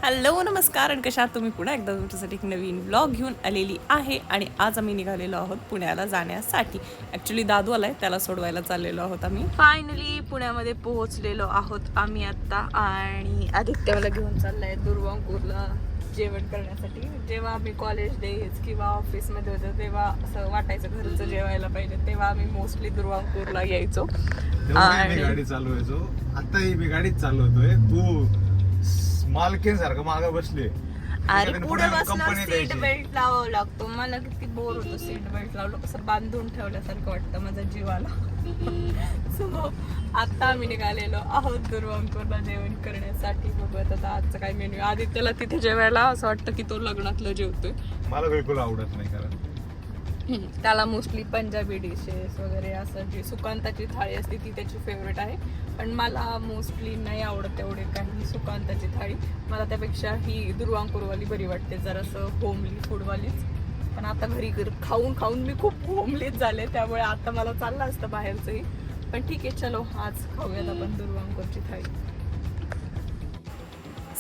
Hello नमस्कार आणि कशा आहात तुम्ही? पुन्हा एकदा तुमच्यासाठी एक नवीन व्लॉग घेऊन आलेली आहे आणि आज आम्ही निघालेलो आहोत पुण्याला जाण्यासाठी. ॲक्च्युली दादू आलाय, त्याला सोडवायला चाललेलो आहोत आम्ही. फायनली पुण्यामध्ये पोहोचलेलो आहोत आम्ही आत्ता आणि आदित्य मला घेऊन चाललाय दुर्वांकूरला जेवण करण्यासाठी. जेव्हा आम्ही कॉलेज डेज किंवा ऑफिसमध्ये होतो तेव्हा असं वाटायचं घरचं जेवायला पाहिजे, तेव्हा आम्ही मोस्टली दुर्वांकूरला यायचो. मी गाडी चालवायचो, आताही मी गाडीच चालवतोय. तू मालकीन सारखं मागं बसले. अरे पुढे बसल्यावर सीट बेल्ट लावावं लागतो. मला किती बोर होतो सीट बेल्ट लावलं, कसं बांधून ठेवल्यासारखं वाटतं माझ्या जीवाला. सो आता आम्ही निघालेलो आहोत दुर्वांकूरला जेवण करण्यासाठी. बघत आता आजचं काय मेन्यू. आदित्यला तिथे जेवायला असं वाटतं की तो लग्नातलं जेवतोय. मला बिलकुल आवडत नाही, कारण त्याला मोस्टली पंजाबी डिशेस वगैरे असं जी सुकांताची थाळी असते ती त्याची फेवरेट आहे. पण मला मोस्टली नाही आवडत तेवढे काही सुकांताची थाळी. मला त्यापेक्षा ही दुर्वांकूरवाली बरी वाटते, जरासं होमली फूडवालीच. पण आता घरी खाऊन खाऊन मी खूप होमलीच झाले, त्यामुळे आता मला चाललं असतं बाहेरचंही. पण ठीक आहे, चलो आज खाऊयात आपण दुर्वांकूरची थाळी.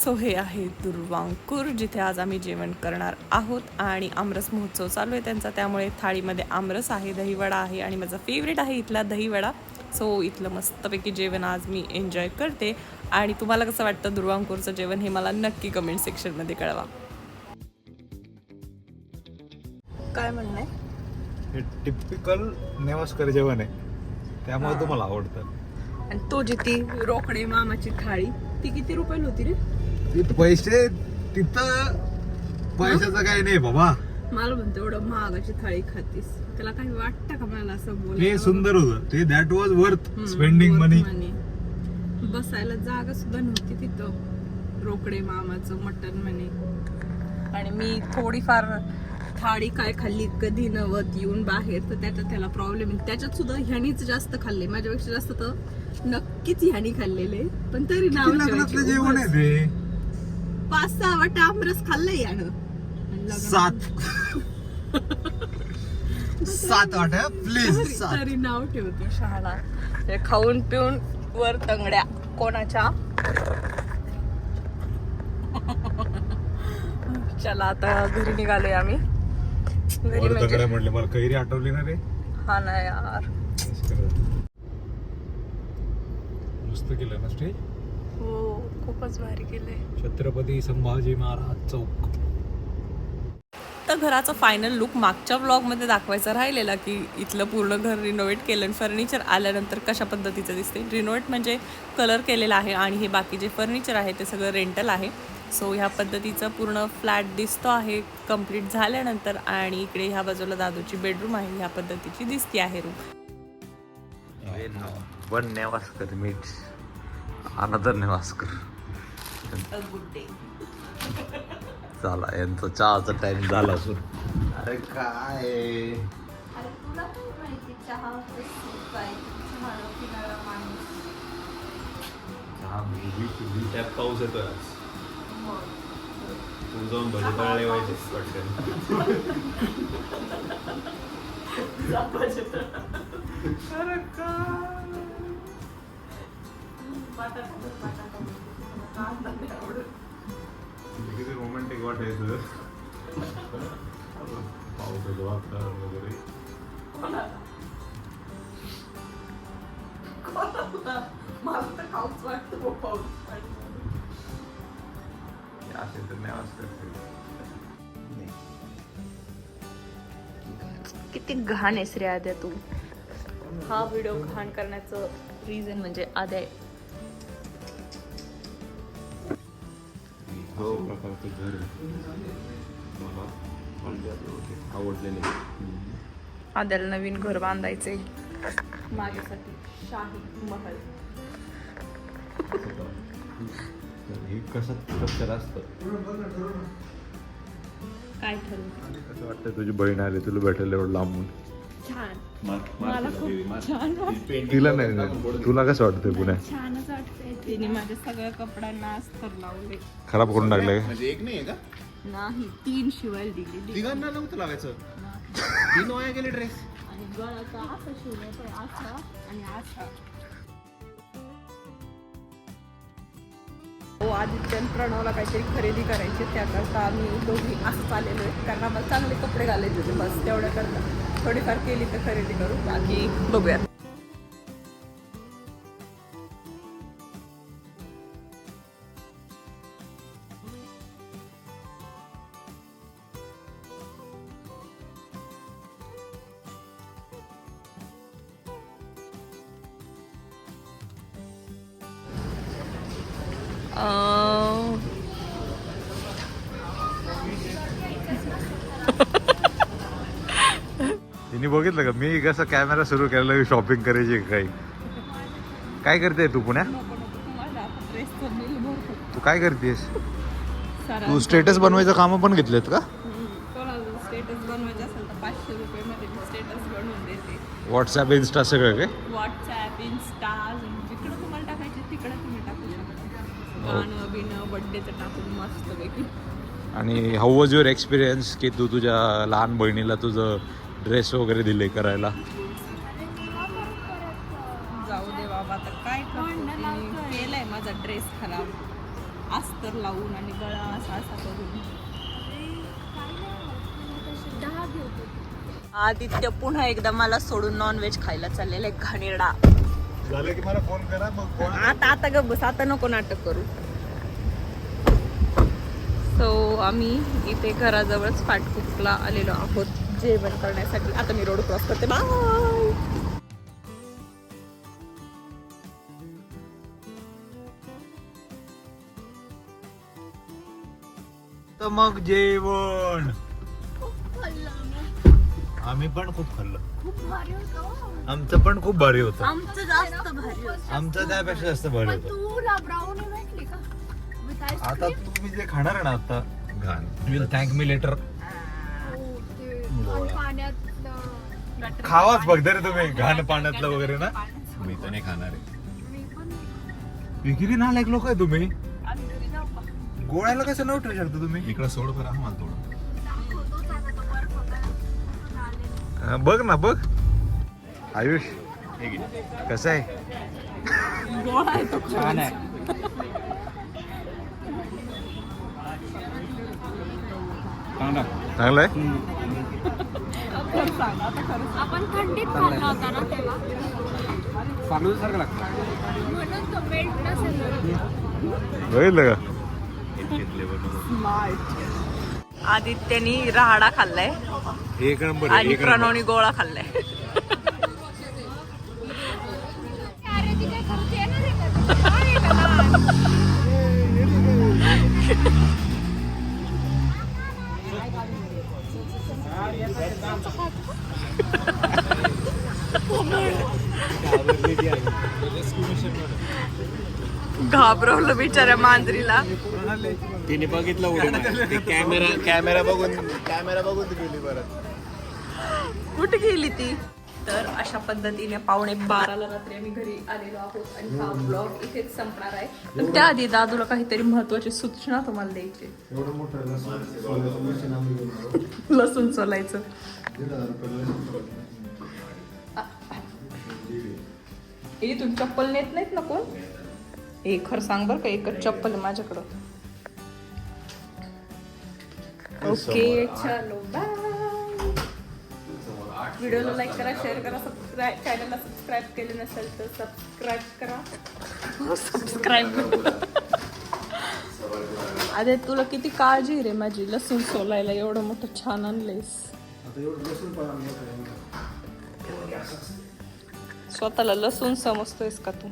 सो हे आहे दुर्वांकूर, जिथे आज आम्ही जेवण करणार आहोत. आणि आमरस महोत्सव चालू आहे त्यांचा, त्यामुळे थाळीमध्ये आमरस आहे, दहीवडा आहे आणि माझा फेवरेट आहे इथला दहीवडा. सो इथलं मस्तपैकी जेवण आज मी एन्जॉय करते. आणि तुम्हाला कसं वाटतं दुर्वांकूरचं जेवण हे मला नक्की कमेंट सेक्शनमध्ये कळवा. काय म्हणणं आहे? हे टिपिकल नेवास्कर जेवण आहे, त्यामुळे तुम्हाला आवडतं. आणि तो जी ती रोकडे मामाची थाळी, ती किती रुपयाला होती रे? पैसे तिथं पैशाचं काही नाही बाबा. मला म्हणतो एवढं महागाची थाळी खातीस, त्याला काही वाटतं का मला असं बोल? हे सुंदर होतं ते, दॅट वॉज वर्थ स्पेंडिंग मनी. बसायला जागा सुद्धा नव्हती तिथं. रोकडे मामाचं मटण म्हणे. आणि मी थोडीफार थाळी काय खाल्ली कधी नव्हत येऊन बाहेर, तर त्याला प्रॉब्लेम आहे. त्याच्यात सुद्धा ह्यानीच जास्त खाल्ले, माझ्यापेक्षा जास्त तर नक्कीच ह्यानी खाल्लेले. पण तरी नाव लग्नातलं जेवण आहे ते. 5-6 वाटा आमरस खाल्लंय यानं. 7 वाटा प्लीज. तरी नाव ठेवतो शहाणा. ते खाऊन पिऊन वर तंगड्या कोणाच्या. चला आता घरी निघालोय आम्ही. घरी म्हणजे म्हटले मला कैरी आठवली ना रे. हा ना यार, मस्त केलं ना स्टेज. हो खूपच भारी केलंय. छत्रपती संभाजी महाराज चौक. तर घराचा फायनल लुक मागच्या व्लॉगमध्ये दाखवायचा राहिलेला, की इथलं पूर्ण घर रिनोव्हेट केलं आणि फर्निचर आल्यानंतर कशा पद्धतीचं दिसते. रिनोव्हेट म्हणजे कलर केलेला आहे आणि हे बाकी जे फर्निचर आहे ते सगळं रेंटल आहे. सो ह्या पद्धतीचा पूर्ण फ्लॅट दिसतो आहे कंप्लीट झाल्यानंतर. आणि इकडे ह्या बाजूला दादूची बेडरूम आहे, ह्या पद्धतीची दिसती आहे room. One Nevaskar meets another Nevaskar. Good day. झाला यांचा चहाचा टाइम झाला सुरू. अरे काय तुला काय माहिती चहा काय पिणारा माणूस. त्यात पाऊस येतोय. तू जाऊन भजी तळले पाहिजे किती रोमॅन्टिक वाटायचं. पावसाचं वातावरण वगैरे. मला तर खाऊच वाटतं पाऊस. असे तर नाही वाजत. किती घाण आहेस रे आद्या तू. हा व्हिडिओ घाण करण्याचं रिझन म्हणजे आद्या प्रकारचं घर मला आवडलेले. आद्याला नवीन घर बांधायचे माझ्यासाठी, शाही महल. हे कसं स्ट्रक्चर असतं. काय ठरवलं? कसं वाटतं तुझी बहीण आली तुला भेटायला एवढं लांबून? छान. मला खूप छान वाटतं. तिला नाही, तुला कसं वाटतंय पुण्यात? छानच वाटतंय. तिने माझ्या सगळ्या कपड्यांना अस्तर लावले. खराब करून टाकले का? म्हणजे एक नाही आहे का? नाही, 3 शिवायला दिली. तिघांना नव्हतं लावायचं. 3 वाया गेले ड्रेस. आणि गळाचा असा शिवला, असा आणि असा. हो, आदित्य आणि प्रणवला काहीतरी खरेदी करायची, त्याकरता आम्ही दोघी असं चाललेलो आहे, कारण आम्हाला चांगले कपडे घालायचे होते. बस तेवढ्या करता थोडीफार केली तर खरेदी करू, बाकी बघूया. तिने बघितलं का मी कसं कॅमेरा सुरू केला शॉपिंग करायची काही. काय करते तू पुण्या? तू काय करतेस? तू स्टेटस बनवायचं काम पण घेतलेत का? स्टेटस बनवायचं असेल तर 500 रुपये मध्ये स्टेटस बनवून देते. व्हॉट्सअप इन्स्टा सगळं काय? व्हॉट्सॲप, इन्स्टा, जिकडं तुम्हाला टाकायचे तिकडं तुम्ही टाकू शकता. गाणं बिणं बड्डेचं टाकून मस्त पैकी. आणि हाऊ वॉज युअर एक्सपिरियन्स की तू तुझ्या लहान बहिणीला तुझं ड्रेस वगैरे दिले करायला? जाऊ दे बाबा, आता काय करतो, केलाय माझा ड्रेस खराब अस्तर लावून आणि गळा असा असा करून. आदित्य पुन्हा एकदा मला सोडून नॉनव्हेज खायला चाललेला आहे. घाणेरडा झालं की मला फोन करा मग. आता गप बस, आता नको नाटक करू. सो आम्ही इथे घराजवळच फाटकुकला आलेलो आहोत जेवण करण्यासाठी. आता मी रोड क्रॉस करते. बाय. तर मग जेवण आम्ही पण खूप खाल्लं. आमचं पण खूप भारी होतं. आमचं जास्त भारी होतं. आमचं त्यापेक्षा जास्त भारी होतं. आता तुम्ही जे खाणार आहे ना आता घाण, विल थँक मी लेटर. खावाच फक्त रे तुम्ही घाण पाण्यातलं वगैरे ना. मी तर नाही खाणार आहे. किती नालायक लोक आहे तुम्ही. गोळ्याला कसं नव्हतं ठेवू शकता तुम्ही. इकडे सोड करा मला थोडं. बघ ना बघ आयुष कसं आहे. गोळा आहे तो. छान आहे. चांगलं आहे. आपण थंडीत खाल्ला होता ना तेव्हा, म्हणून तो मेल्ट नसेल. बघितलं का? आदित्यनी राहाडा खाल्लाय एक नंबर आणि प्रणवनी गोळा खाल्लाय. अरे ती काय करते येणार आहे का? घाबरवलं बिचाऱ्या मांजरीला. तिने बघितलं उडी कॅमेरा बघून गेली परत. कुठे गेली ती? तर अशा पद्धतीने 11:15 रात्री आम्ही घरी आलेलो आहोत आणि हा ब्लॉग इथेच संपणार आहे. तर त्याआधी दादूला काहीतरी महत्वाची सूचना तुम्हाला द्यायची. लसूण सोलायचं. इथून चप्पल नेत नाहीत ना कोण. खरं सांग बरं का, एकच चप्पल आहे माझ्याकडं. ओके चलो बाय. व्हिडिओला लाईक करा, शेअर करा, चॅनलला सबस्क्राईब केले नसेल तर सबस्क्राईब करा. सबस्क्राईब. अरे तुला किती काळजी रे माझी लसूण सोलायला. एवढं मोठं छान आणलंयस. स्वतःला लसूण समजतोयस का तू?